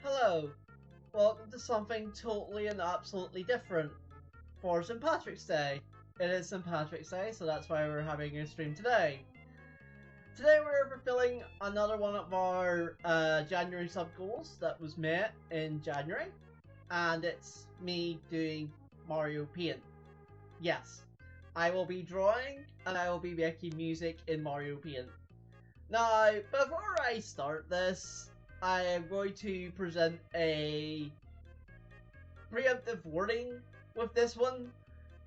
Hello, welcome to something totally and absolutely different for St. Patrick's Day. It is St. Patrick's Day, so that's why we're having a stream today. Today we're fulfilling another one of our January sub goals that was met in January, and it's me doing Mario Paint. Yes, I will be drawing and I will be making music in Mario Paint. Now, before I start this, I am going to present a preemptive warning with this one.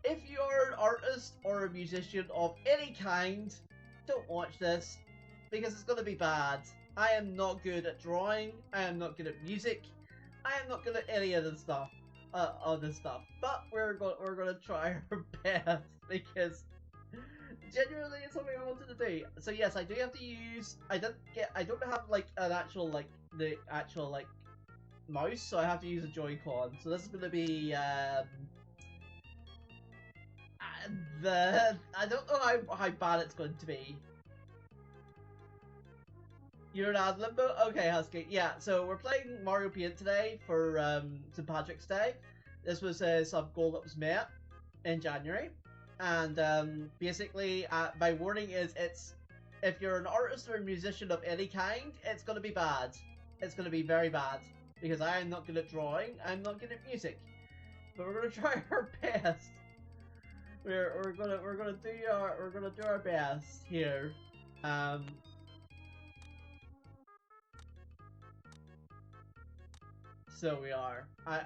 If you're an artist or a musician of any kind, don't watch this because it's going to be bad. I am not good at drawing, I am not good at music, I am not good at any of this stuff. But we're going to try our best because genuinely it's something I wanted to do. So yes, I do have to use. I don't have like an actual the actual mouse, so I have to use a Joy-Con. So this is gonna be I don't know how bad it's going to be. You're an ad limbo? Okay, Husky. Yeah, so we're playing Mario Paint today for St. Patrick's Day. This was a sub goal that was met in January. And basically, my warning is if you're an artist or a musician of any kind, it's going to be bad. It's going to be very bad because I am not good at drawing. I'm not good at music, but we're going to try our best. We're gonna do our best here. So we are. I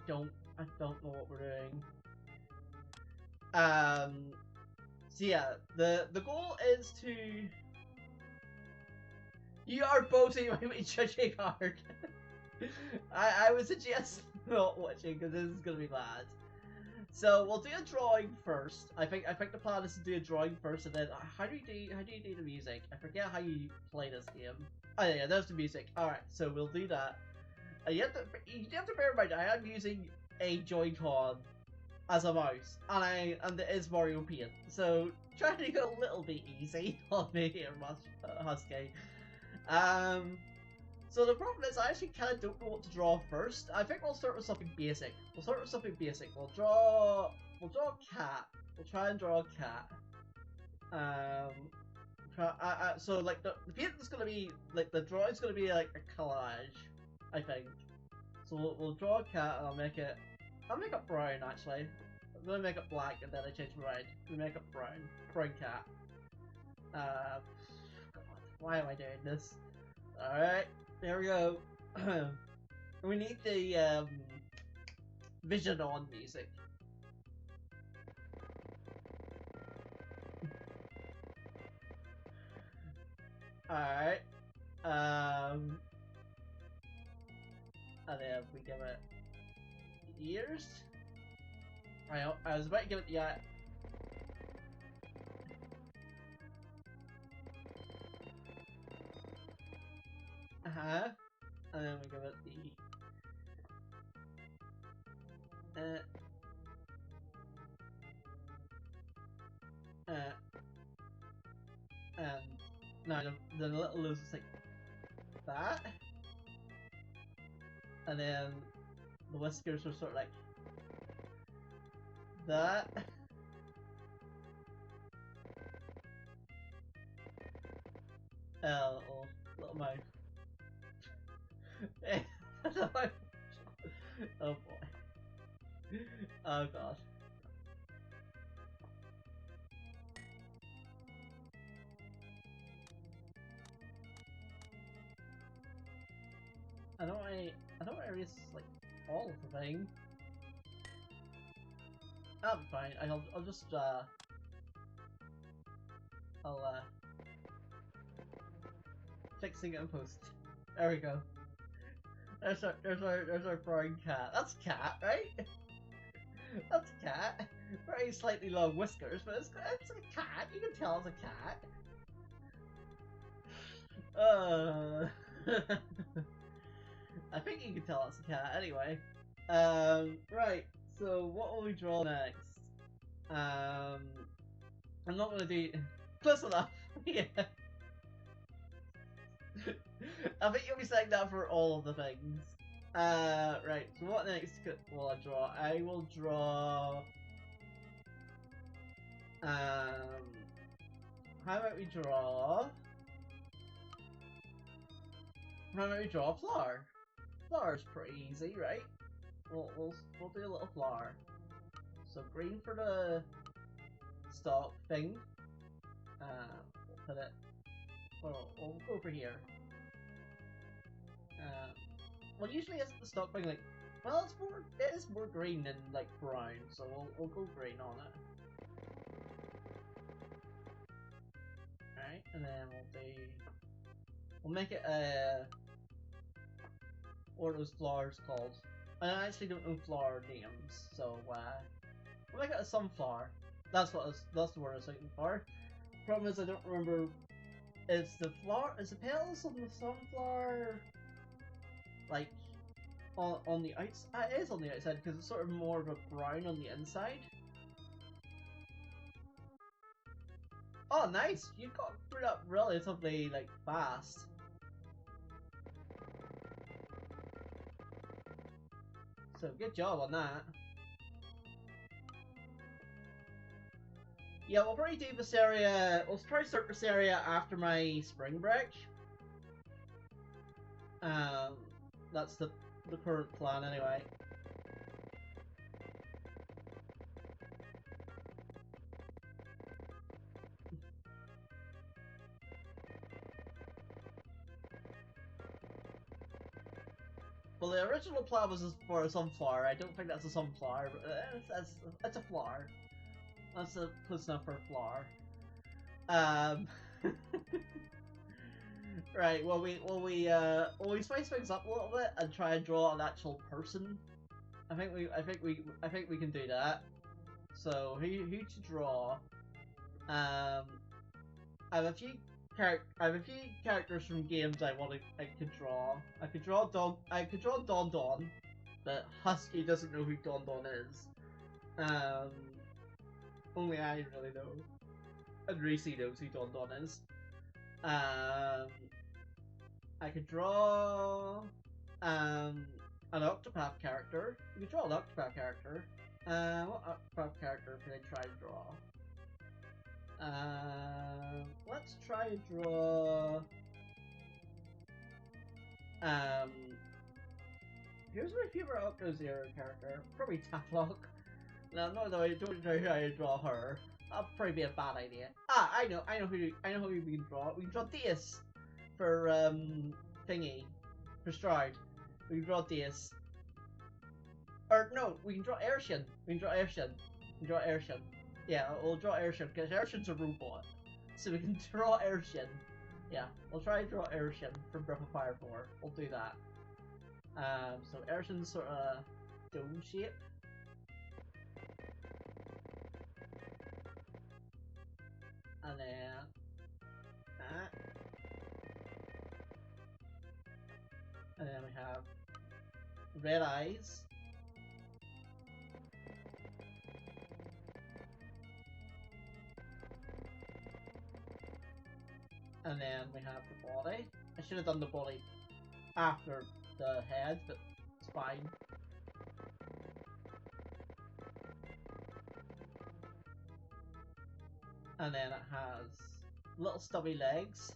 don't know what we're doing. So yeah, the goal is to. You are both me judging hard. I would suggest not watching because this is gonna be bad. So we'll do a drawing first. I think the plan is to do a drawing first, and then how do you do the music? I forget how you play this game. Oh yeah, there's the music. All right, so we'll do that. You have to bear in mind I am using a Joy-Con as a mouse, and it is Mario Paint, so try to go a little bit easy on me here, Husky. So the problem is I actually kind of don't know what to draw first. I think we'll start with something basic. We'll draw a cat. We'll try and draw a cat. So like the paint's gonna be like the drawing's gonna be like a collage, I think. So we'll draw a cat and I'll make it brown actually. I'm gonna make it black and then I change my mind. I'm gonna make it brown cat. God, why am I doing this? All right, there we go. We need the Vision On music. Alright. And then we give it ears. I was about to give it the eye. And then we give it the and now the little nose is like that, and then the whiskers are sort of like that. Little mouth. Oh boy. Oh gosh. I don't want to erase like all of the thing. That'll be fine. I'll just fixing it in post. There we go. There's our brown cat. That's a cat, right? That's a cat. Very slightly long whiskers, but it's a cat. You can tell it's a cat. I think you can tell it's a cat anyway. Right. So what will we draw next? I'm not gonna do close enough. Yeah. I think you'll be saying that for all of the things. Right. So what next will I draw? I will draw. How about we draw? How about we draw a flower? Flower's pretty easy, right? We'll do a little flower. So green for the stalk thing. We'll put it. We'll go over here. Well, usually isn't the stock thing like? Well, it is more green than like brown, so we'll go green on it. Alright, and then we'll make it what are those flowers called? I actually don't know flower names, so we'll make it a sunflower. That's the word I was looking for. Problem is I don't remember. Is the petals on the sunflower like on the outside? It is on the outside because it's sort of more of a brown on the inside. Oh, nice! You got through that relatively like fast. So good job on that. Yeah, we'll probably do this area. We'll probably start this area after my spring break. That's the current plan anyway. Well, the original plan was for a sunflower. I don't think that's a sunflower, but that's a flower. That's close enough for a flower. Right. Well, we spice things up a little bit and try and draw an actual person. I think we can do that. So who to draw? I have a few characters from games I could draw. I could draw Don Don, but Husky doesn't know who Don Don is. Only I really know. And Racy knows who Don Don is. I could draw an Octopath character. We could draw an Octopath character. What Octopath character can I try to draw? Let's try to draw. Um, Here's my favorite Octo Zero character. Probably Tatlock. No, no, I don't know how to draw her. That'll probably be a bad idea. Ah, I know who we can draw. We can draw Deus for thingy, for Stride. We can draw Deus. Or no, we can draw Airshun. We can draw Airshun. We can draw Airshun. Yeah, we'll draw Airshun because Airshun's a robot, so we can draw Airshun. Yeah, we'll try to draw Airshun from Breath of Fire 4. We'll do that. So Airshun's sort of dome shape. And then that. And then we have red eyes. And then we have the body. I should have done the body after the head, but it's fine. And then it has little stubby legs.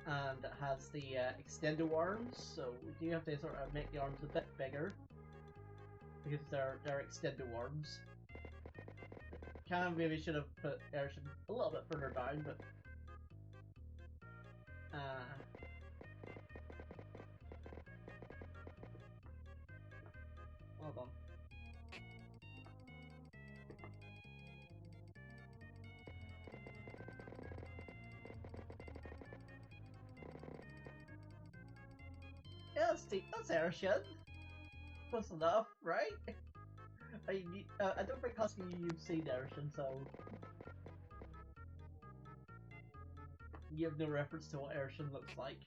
And it has the extended arms, so we do have to sort of make the arms a bit bigger because they're extended arms. Kind of maybe should have put Airshun a little bit further down, but hold on. Yeah, that's Airshun. Close enough, right? I don't think Husky you've seen Airshun, so you have no reference to what Airshun looks like.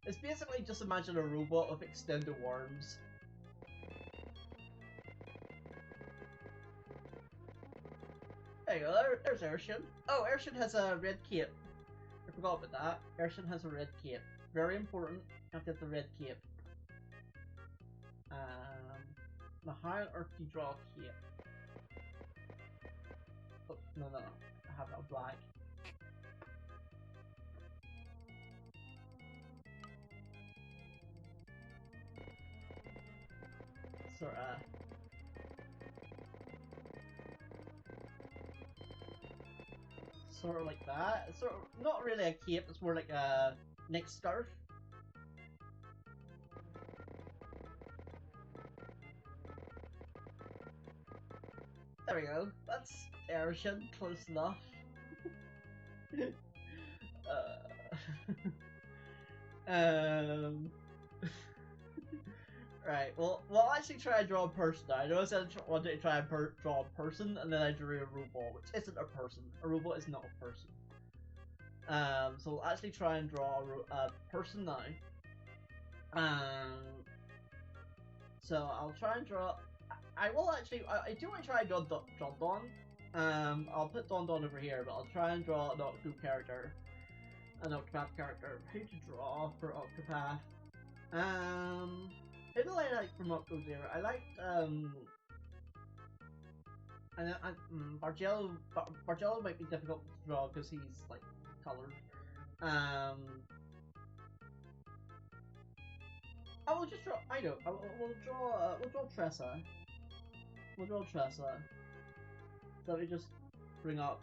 It's basically just imagine a robot with extended arms. There you go, there's Airshun. Oh, Airshun has a red cape. I forgot about that. Airshun has a red cape. Very important, you have to get the red cape. The higher Earth you draw cape. Oh, no, I have a black. Sort of like that. It's sort of not really a cape. It's more like a neck scarf. There we go. That's Airshun, close enough. um. Right. Well, we'll actually try to draw a person. I know I said I wanted to try and draw a person, and then I drew a robot, which isn't a person. A robot is not a person. So we'll actually try and draw a person now. So I'll try and draw. I will actually. I do want to try and draw Don. I'll put Don over here, but I'll try and draw an Octo character, an Octopath character. Who to draw for Octopath? Who do I like from Octo Zero? I liked Bargello. Bargello might be difficult to draw because he's like colored. I will just draw. I know. We'll draw. We'll draw Tressa. We'll draw Tressa. So let me just bring up.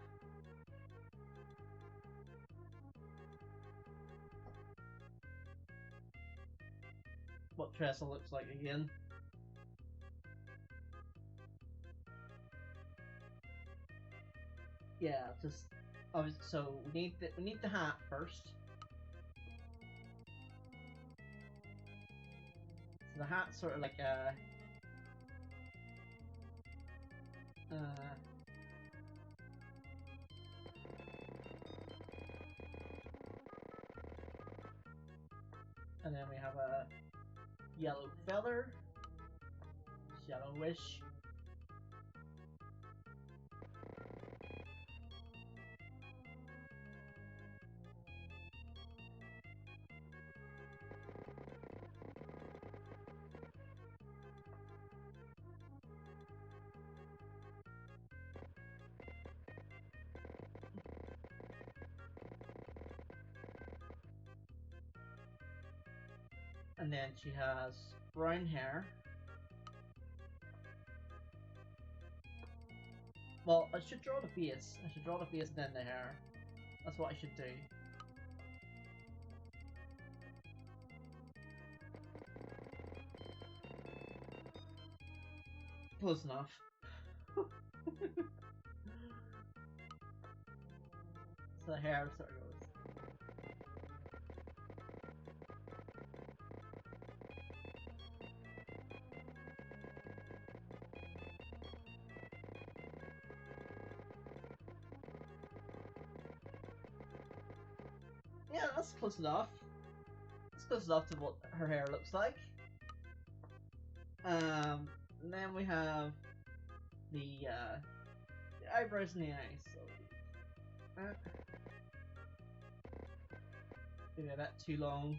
What Tressa looks like again. Yeah, just so we need the hat first. So the hat's sort of like a and then we have a yellow feather, yellowish. And then she has brown hair. Well, I should draw the face. I should draw the face and then the hair. That's what I should do. Close enough. So the hair sort of goes. Yeah, that's close enough. It's close enough to what her hair looks like. And then we have the eyebrows and the eyes. So maybe a bit too long.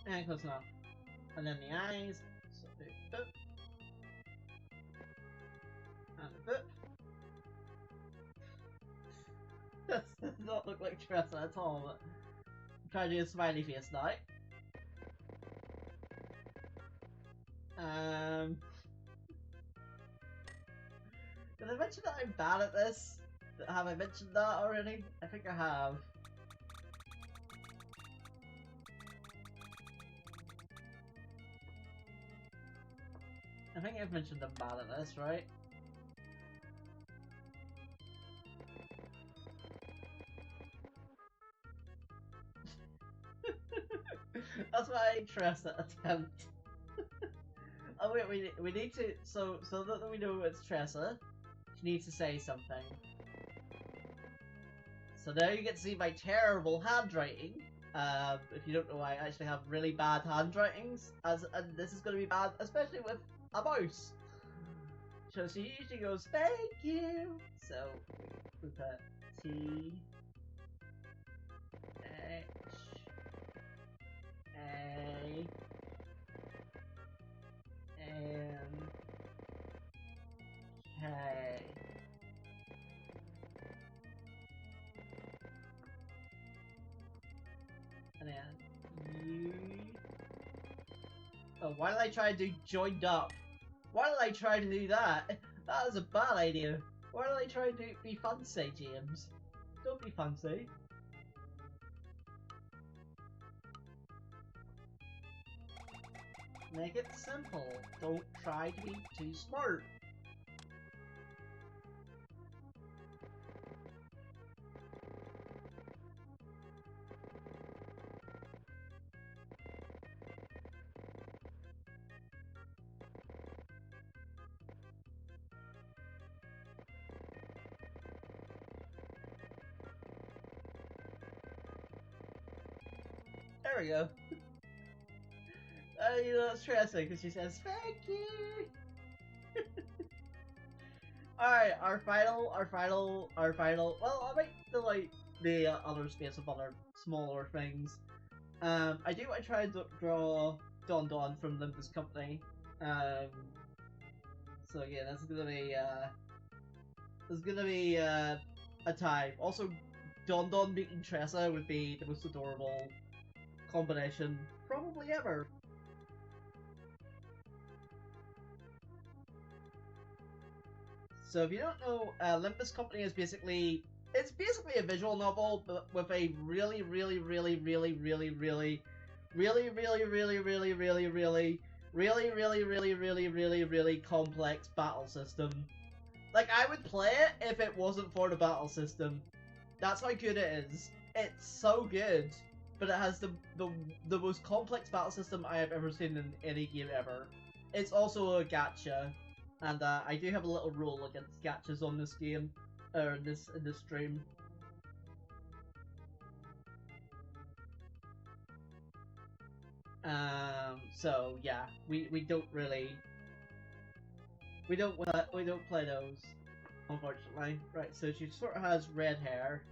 And close enough. And then the eyes. So the boop. And the boop. That does not look like Tressa at all, but I'm trying to do a smiley face now. Did I mention that I'm bad at this? Have I mentioned that already? I think I have. I think I've mentioned I'm bad at this, right? That's why I trust that attempt. Oh wait, we need to, so that we know it's Tressa, she needs to say something. So now you get to see my terrible handwriting. If you don't know, I actually have really bad handwritings, and this is going to be bad, especially with a mouse. So she usually goes, "Thank you." So we put T H A N K. And then U. Oh, why did I try to do joined up? Why did I try to do that? That was a bad idea. Why did I try to be fancy, James? Don't be fancy. Make it simple. Don't try to be too smart. There we go. You know, it's stressing because she says, "Thank you." Alright, our final. Well, I might do like the other space of other smaller things. I do want to try to draw Don Don from Olympus Company. So yeah, that's gonna be a time. Also, Don Don meeting Tressa would be the most adorable combination probably ever. So if you don't know, Olympus Company is basically a visual novel, but with a really, really, really, really, really, really, really, really, really, really, really, really, really, really, really, really, really, really complex battle system. Like, I would play it if it wasn't for the battle system. That's how good it is. It's so good, but it has the most complex battle system I have ever seen in any game ever. It's also a gacha, and I do have a little rule against gachas on this game, or in this stream. So yeah, we don't really we don't play those, unfortunately. Right, so she sort of has red hair,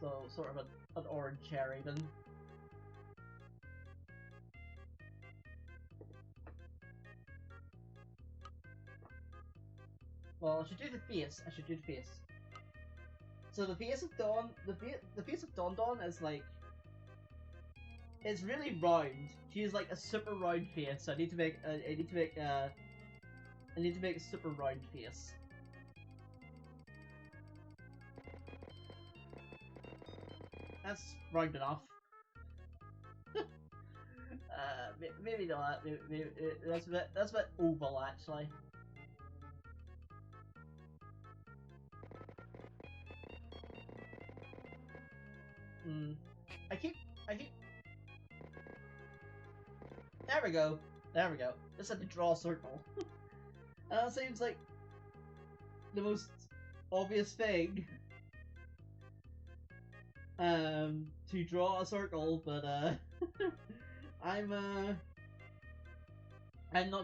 so sort of an orange hair even. Well, I should do the face. I should do the face. So the face of Dawn, the face of Dawn Dawn is like, it's really round. She has like a super round face. So I need to make a super round face. That's round enough. Maybe not. Maybe, that's a bit oval actually. Hmm. I keep. There we go. There we go. Just had to draw a circle. And that seems like the most obvious thing. To draw a circle, but I'm not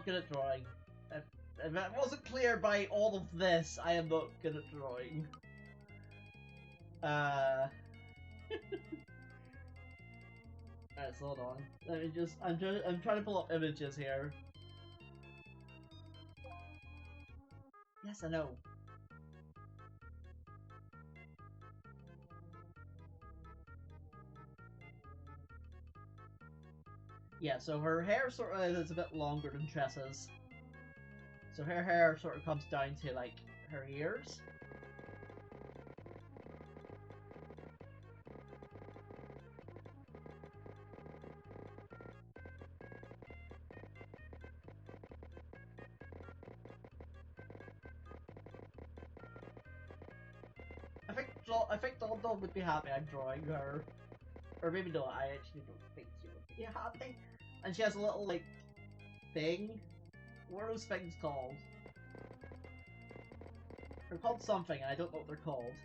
good at drawing. If that wasn't clear by all of this, I am not good at drawing. Alright, so hold on. Let me just. I'm trying to pull up images here. Yes, I know. Yeah, so her hair sort of is a bit longer than Tressa's. So her hair sort of comes down to like her ears. I think Dawn would be happy I'm drawing her. Or maybe not, I actually don't think she would be happy. And she has a little, like, thing. What are those things called? They're called something, and I don't know what they're called.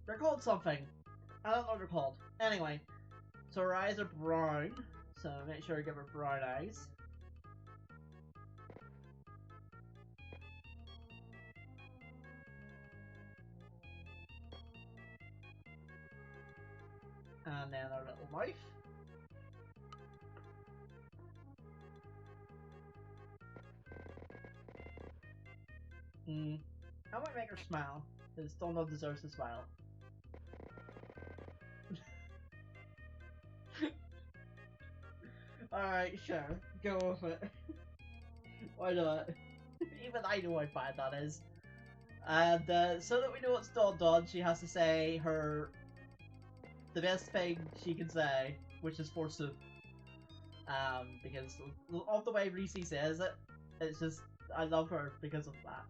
They're called something. I don't know what they're called. Anyway, so her eyes are brown, so make sure you give her brown eyes. And then our little mouth. I might make her smile, because Donald deserves to smile. Alright, sure. Go with it. Why not? Even I know how bad that is. And so that we know what's Dawn Dawn, she has to say the best thing she can say, which is forsooth. Because of the way Reese says it, it's just, I love her because of that.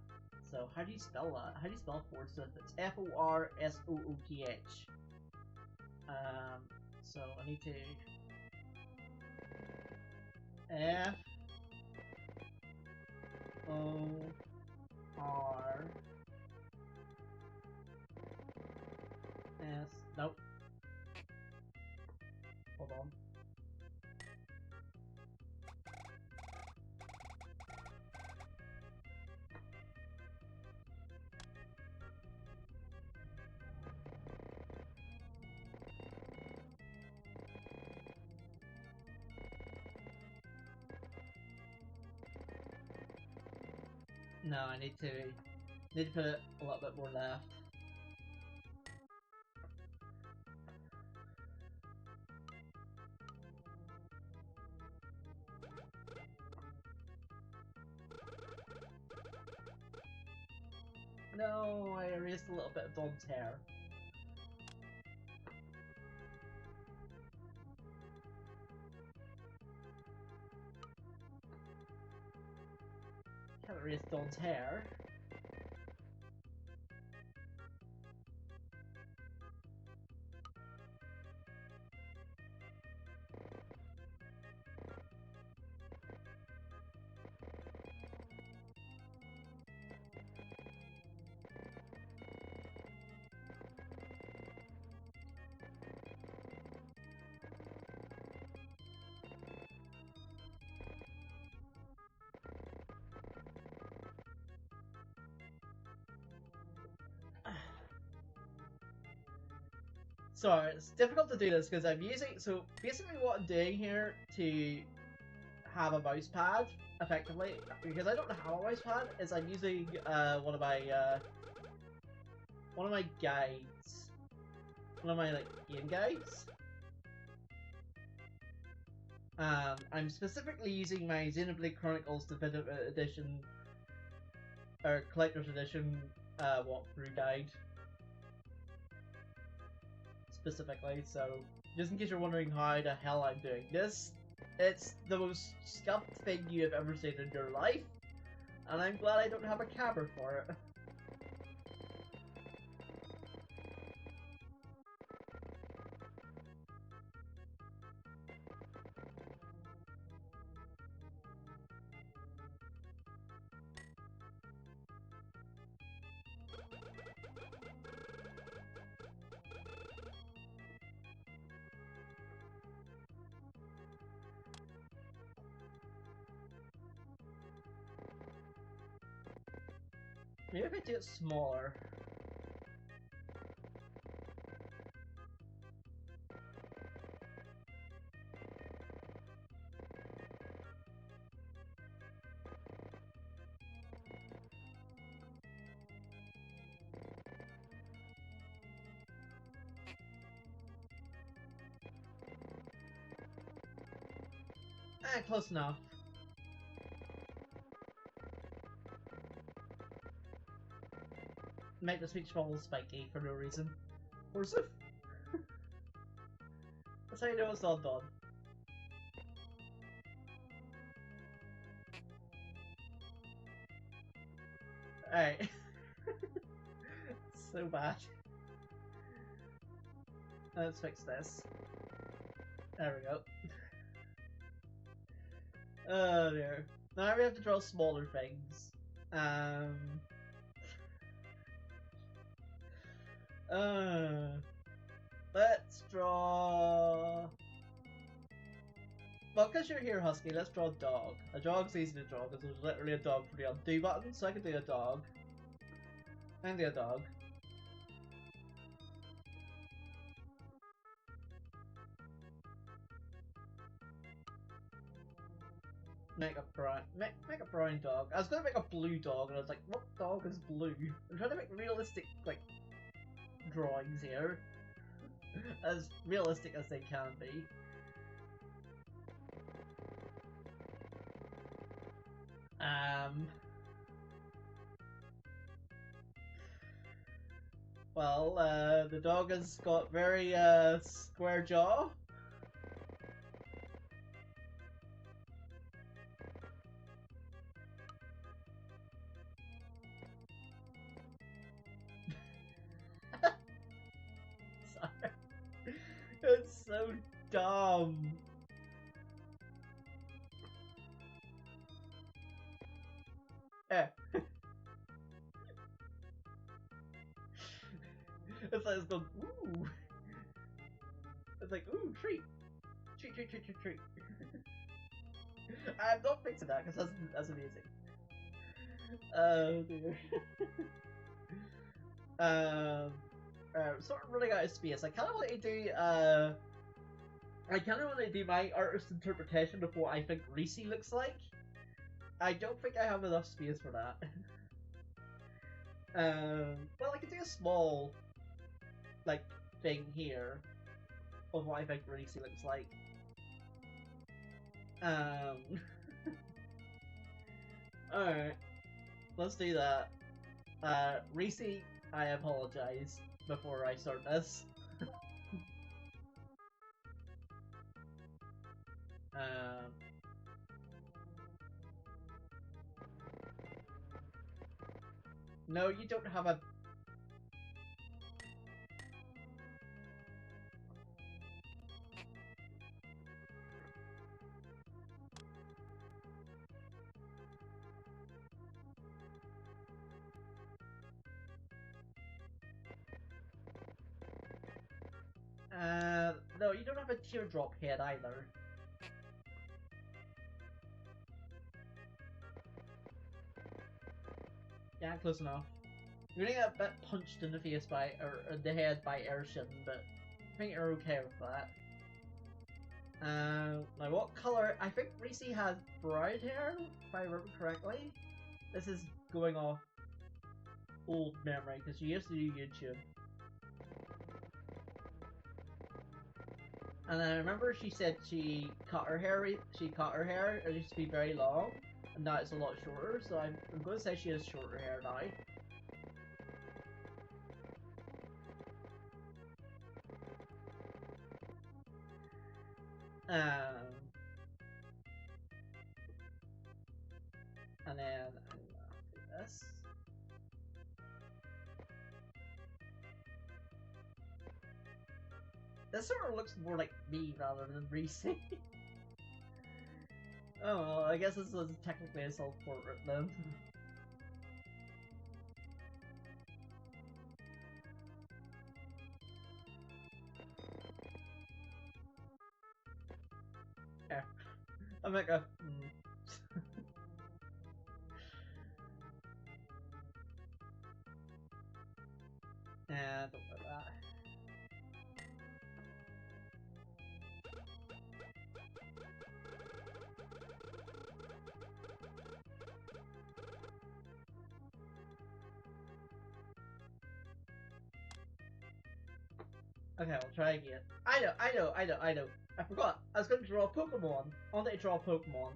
So, how do you spell that? How do you spell forsooth? It's F-O-R-S-O-O-T-H. So I need to F O R S. Nope. Hold on. No, I need to put it a little bit more left. No, I erased a little bit of Dawn's hair. Can't erase Dawn's hair. So it's difficult to do this because I'm using. So basically, what I'm doing here to have a mouse pad effectively, because I don't have a mouse pad, is I'm using one of my guides, one of my like game guides. I'm specifically using my Xenoblade Chronicles Definitive Edition or Collector's Edition walkthrough guide specifically. So just in case you're wondering how the hell I'm doing this, it's the most scuffed thing you have ever seen in your life, and I'm glad I don't have a camera for it. Maybe if I do it smaller. Close enough. Make the speech bubble spiky for no reason. Horsef? That's how you know it's not done. Alright. So bad. Let's fix this. There we go. Oh dear. Now we have to draw smaller things. Let's draw. Well, because you're here, Husky, let's draw a dog. A dog's easy to draw because there's literally a dog for the undo button, so I can do a dog. And do a dog. Make a brown dog. I was gonna make a blue dog, and I was like, what dog is blue? I'm trying to make realistic like drawings here, as realistic as they can be. Well, the dog has got very square jaw. Sorry. It's so dumb. Yeah. It's like it's going, ooh. It's like, ooh, treat. Treat, treat, treat, treat, treat. I'm not fixing that because that's amazing. Oh dear. Sort of running out of space. I kind of want to do my artist interpretation of what I think Reese looks like. I don't think I have enough space for that. Well, I could do a small, like, thing here of what I think Reese looks like. Alright, let's do that. Reese, I apologize before I start this. No, you don't have a... No, you don't have a teardrop head either. Yeah, close enough. You're gonna get a bit punched in the face by, or in the head by Ershin, but think you're okay with that. Now what color? I think Reese has brown hair, if I remember correctly. This is going off old memory because she used to do YouTube. And I remember she said she cut her hair. She cut her hair. It used to be very long, and now it's a lot shorter. So I'm going to say she has shorter hair now. And then I'm gonna do this. This sort of looks more like me rather than Reese. Oh, well, I guess this was technically a self-portrait then. Yeah. I'm like a... And don't know that. Okay, I'll try again. I know. I forgot. I was going to draw a Pokemon. I wanted to draw a Pokemon.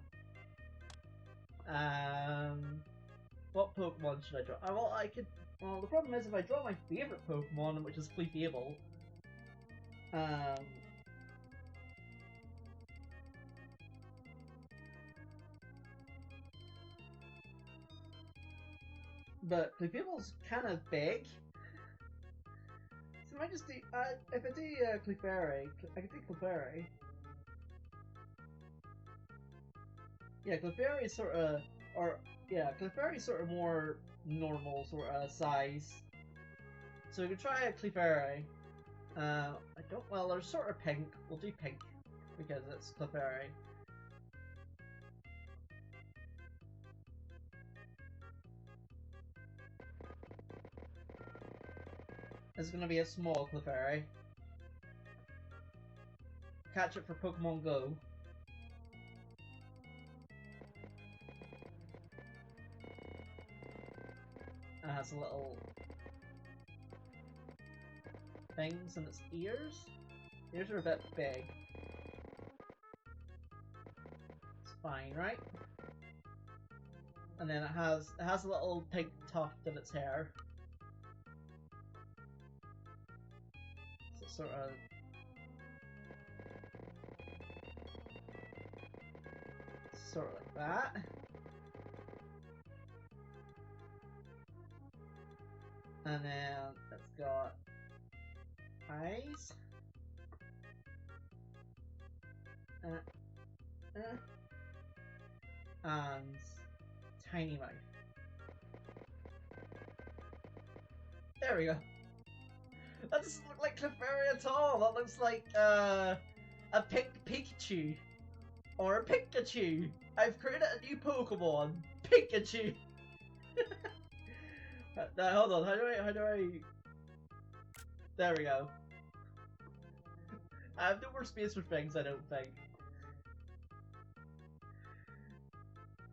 What Pokemon should I draw? Well, I could... Well, the problem is if I draw my favorite Pokemon, which is Clefable, but Clefable's kind of big. So I might just do... if I do Clefairy, I could do Clefairy. Yeah, Clefairy is sort of... Or, yeah, Clefairy is sort of more normal sort of size. So we could try a Clefairy. I don't... Well, they're sort of pink. We'll do pink. Because it's Clefairy. This is going to be a small Clefairy. Catch it for Pokemon Go. It has a little things in its ears. Ears are a bit big. It's fine, right? And then it has a little pink tuft in its hair. So sort of like that. And then it's got eyes. And tiny mouth. There we go. That doesn't look like Clefairy at all. That looks like a pink Pikachu. Or a Pikachu. I've created a new Pokemon. Pikachu. Now hold on, how do I... There we go. I have no more space for things, I don't think.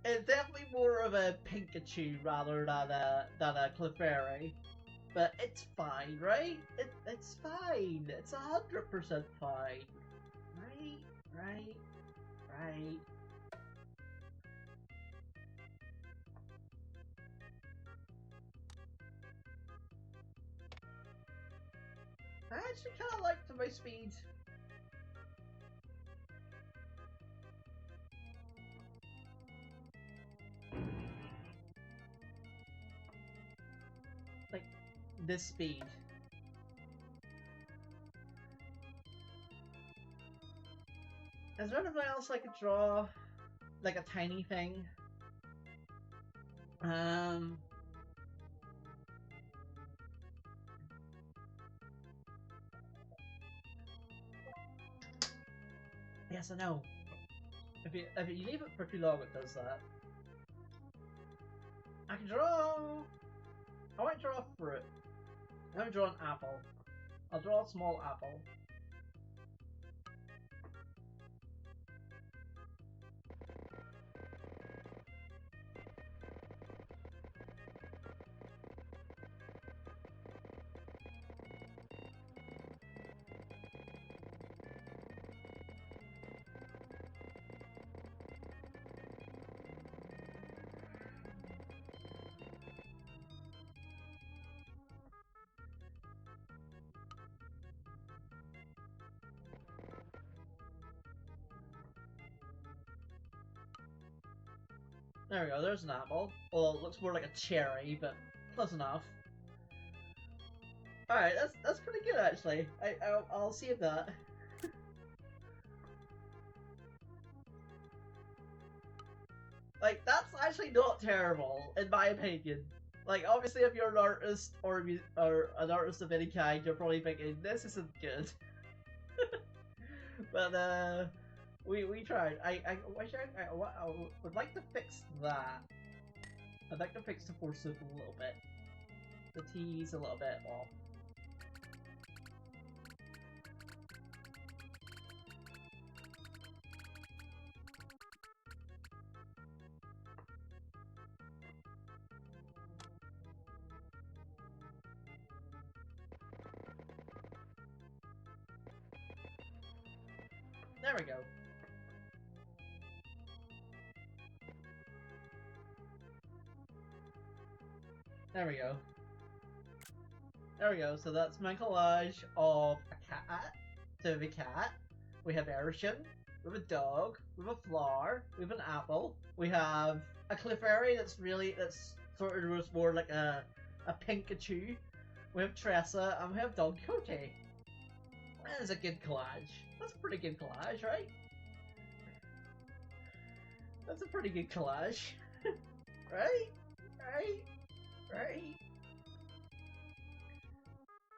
It's definitely more of a Pikachu rather than a Clefairy. But it's fine, right? It's fine. It's 100% fine. Right. I actually kind of liked my speed. Like, this speed. Is there anything else I could draw? Like a tiny thing? Yes, I know. If you leave it for too long, it does that. I can draw... I might draw a fruit. I might draw an apple. I'll draw a small apple. There we go, there's an apple. Well, it looks more like a cherry, but close enough. Alright, that's pretty good actually. I'll see that. Like, that's actually not terrible, in my opinion. Like, obviously, if you're an artist or an artist of any kind, you're probably thinking, this isn't good. But, we tried. I wish I would like to fix that. I'd like to fix the force soup a little bit. The tea's a little bit off. There we go. There we go. There we go. So that's my collage of a cat. So we have a cat. We have Erishan. We have a dog. We have a flower. We have an apple. We have a Clefairy that's sort of more like a Pikachu. We have Tressa and we have Don Quixote. That is a good collage. That's a pretty good collage, right? That's a pretty good collage. Right? Right? Right?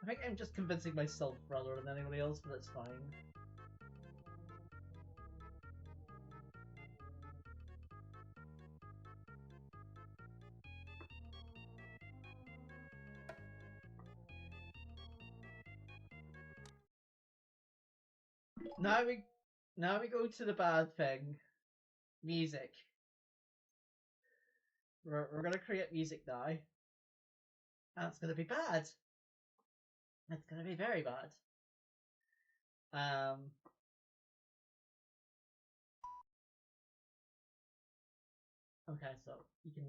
I think I'm just convincing myself rather than anybody else, but that's fine. Now we go to the bad thing. Music. We're gonna create music now. And it's gonna be bad. It's gonna be very bad. Okay, so you can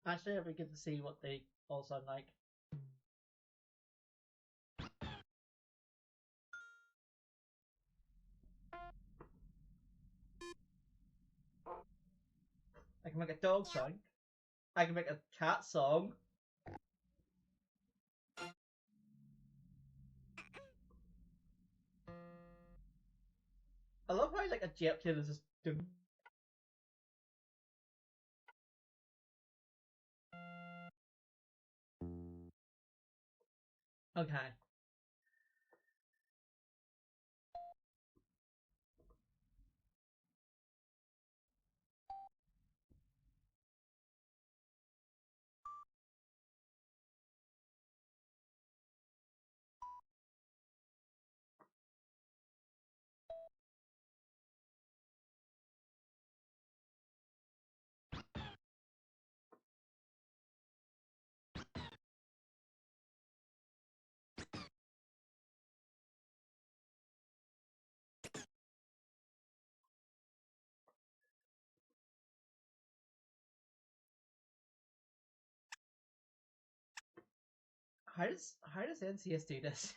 actually it'll be good to see what they all sound like. I can make a dog song. I can make a cat song. I love how like a jet plane is just doing. Okay. How does NCS do this?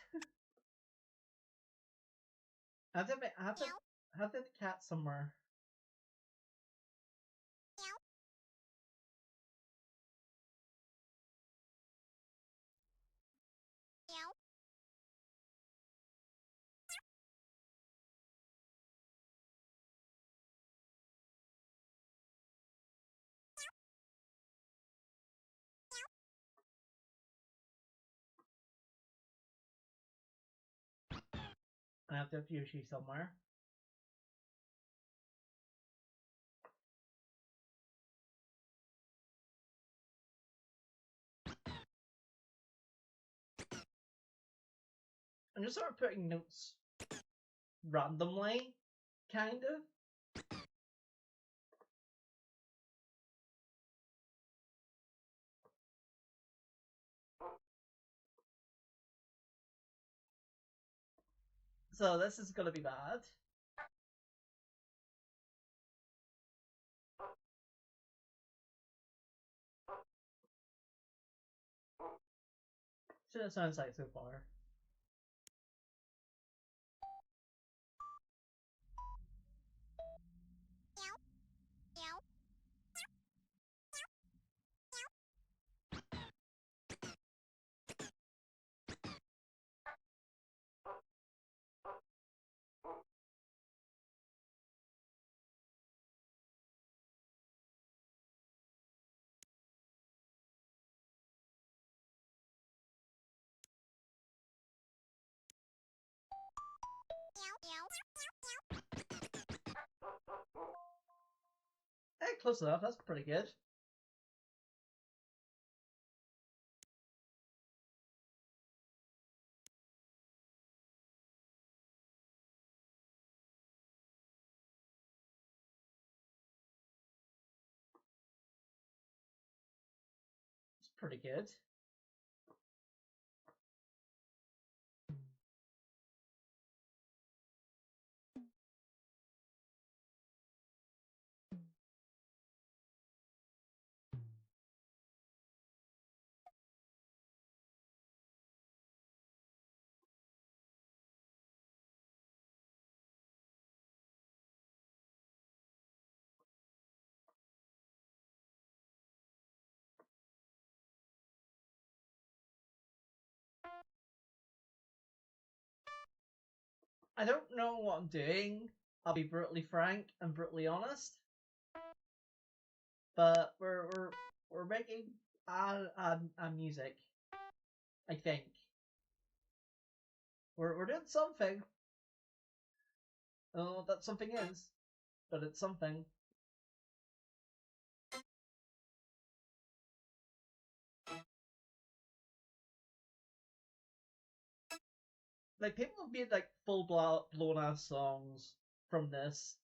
I have the cat somewhere. I have to have Yoshi somewhere. I'm just sort of putting notes randomly, kind of. So this is gonna be bad. So it sounds like so far. Hey, close enough. That's pretty good. It's pretty good. I don't know what I'm doing. I'll be brutally frank and brutally honest. But we're making a music. I think we're doing something. I don't know what that something is, but it's something. Like people have made like full blown ass songs from this,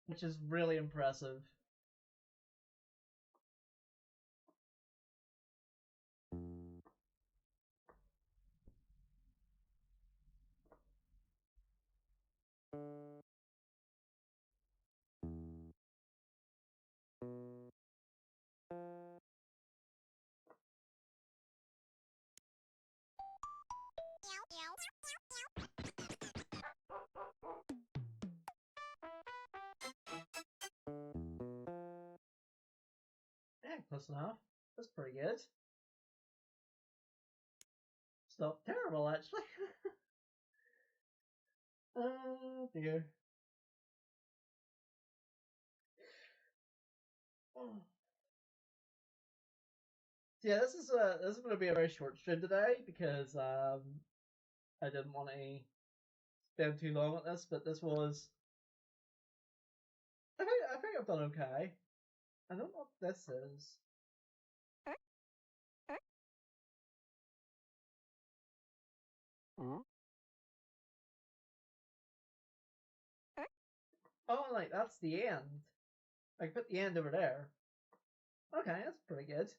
which is really impressive. Yeah, close enough. That's pretty good. It's not terrible actually. Oh dear. Oh. So yeah, this is going to be a very short stream today because I didn't want to spend too long on this, but this was I think I've done okay. I don't know what this is. Oh, like that's the end. I put the end over there. Okay, that's pretty good.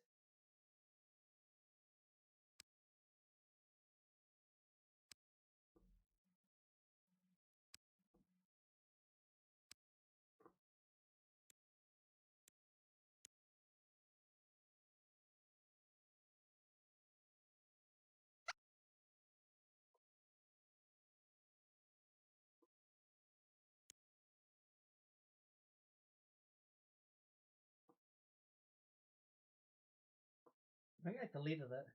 I think I deleted it.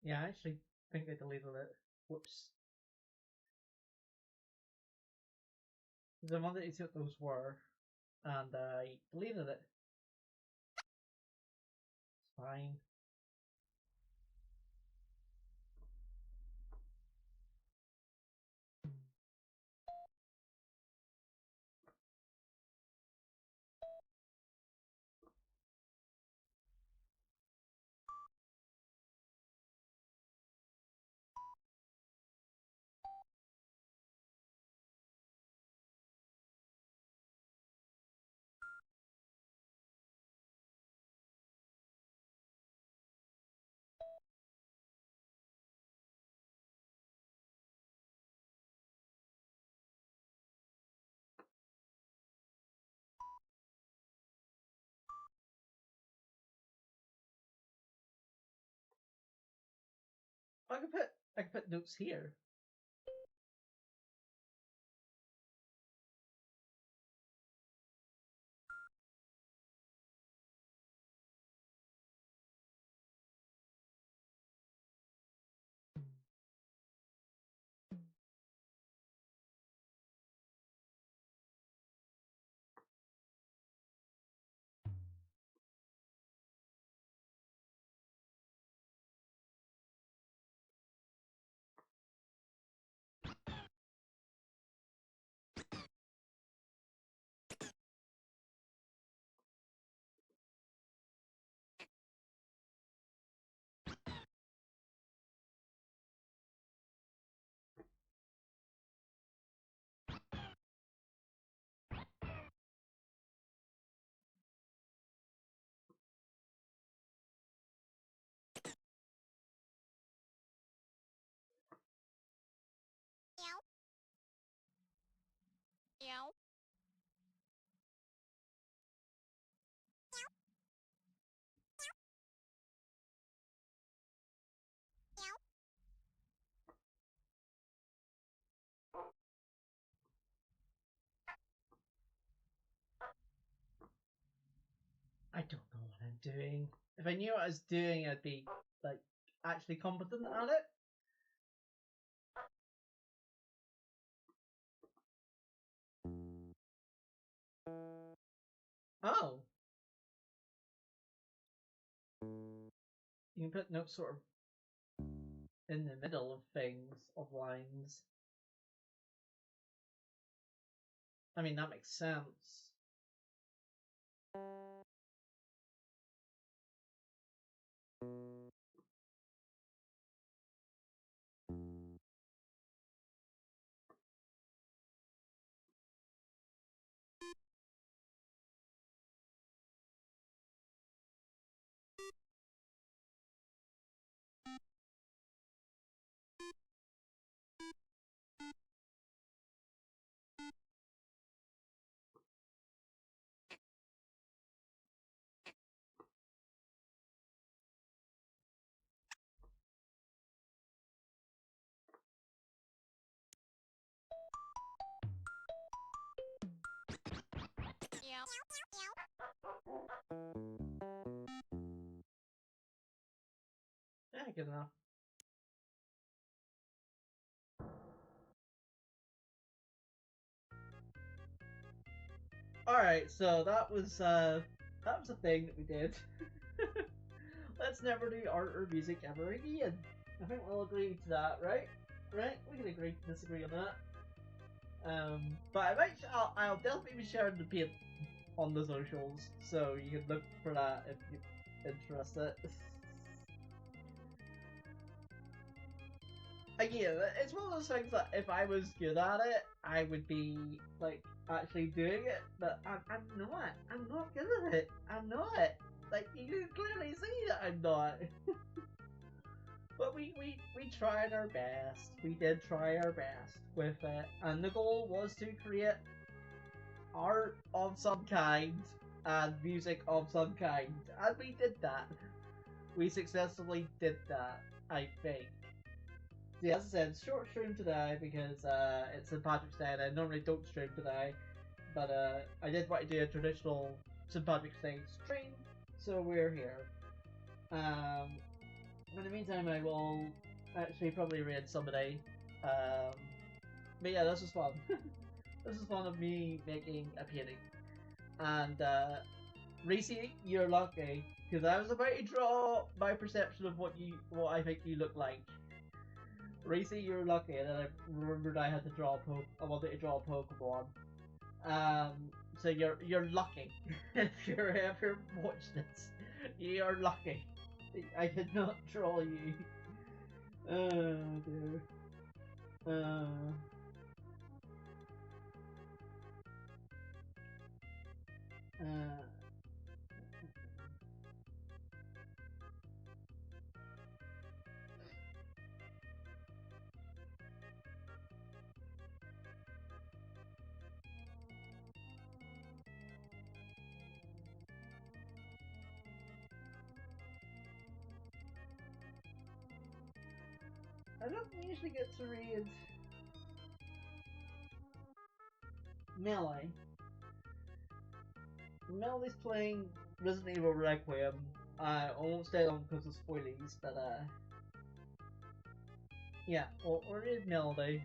Yeah, I actually think I deleted it. Whoops. The one that you took those were, and I deleted it. It's fine. I can put notes here. I don't know what I'm doing. If I knew what I was doing, I'd be like actually competent at it. Oh, you can put notes sort of in the middle of things, of lines. I mean, that makes sense. Yeah, good enough. Alright, so that was a thing that we did. Let's never do art or music ever again. I think we'll agree to that, right? Right? We can agree to disagree on that. But I'll definitely be sharing the paint on the socials, so you can look for that if you're interested. Again, it's one of those things that if I was good at it, I would be like actually doing it. But I'm not. I'm not good at it. I'm not. Like you can clearly see that I'm not. But we tried our best. We did try our best with it, and the goal was to create art of some kind and music of some kind, and we did that. We successfully did that, I think. Yeah, as I said, short stream today because it's St. Patrick's Day and I normally don't stream today. But I did want to do a traditional St. Patrick's Day stream, so we're here. In the meantime, I will actually probably raid somebody. But yeah, this was fun. This is fun of me making a painting. And Reese, you're lucky because I was about to draw my perception of what I think you look like. Reese, you're lucky, and then I remembered I had to draw I wanted to draw a Pokemon. Um, so you're lucky if you're ever watch this. You're lucky. I did not draw you. Oh dear. Uh, uh, I don't usually get to read Melee. Melee's playing Resident Evil Requiem. I won't stay long because of spoilies, but yeah, we'll read Melody.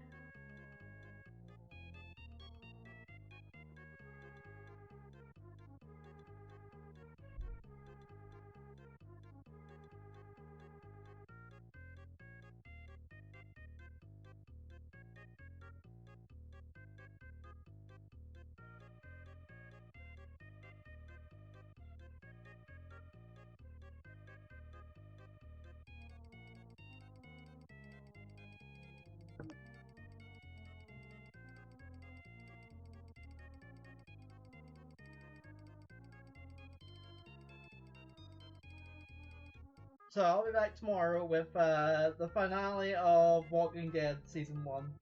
So I'll be back tomorrow with the finale of Walking Dead Season 1.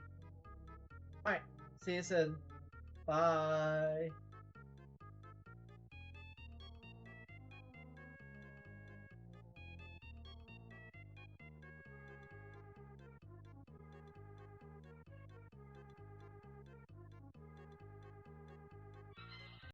Alright, see you soon. Bye.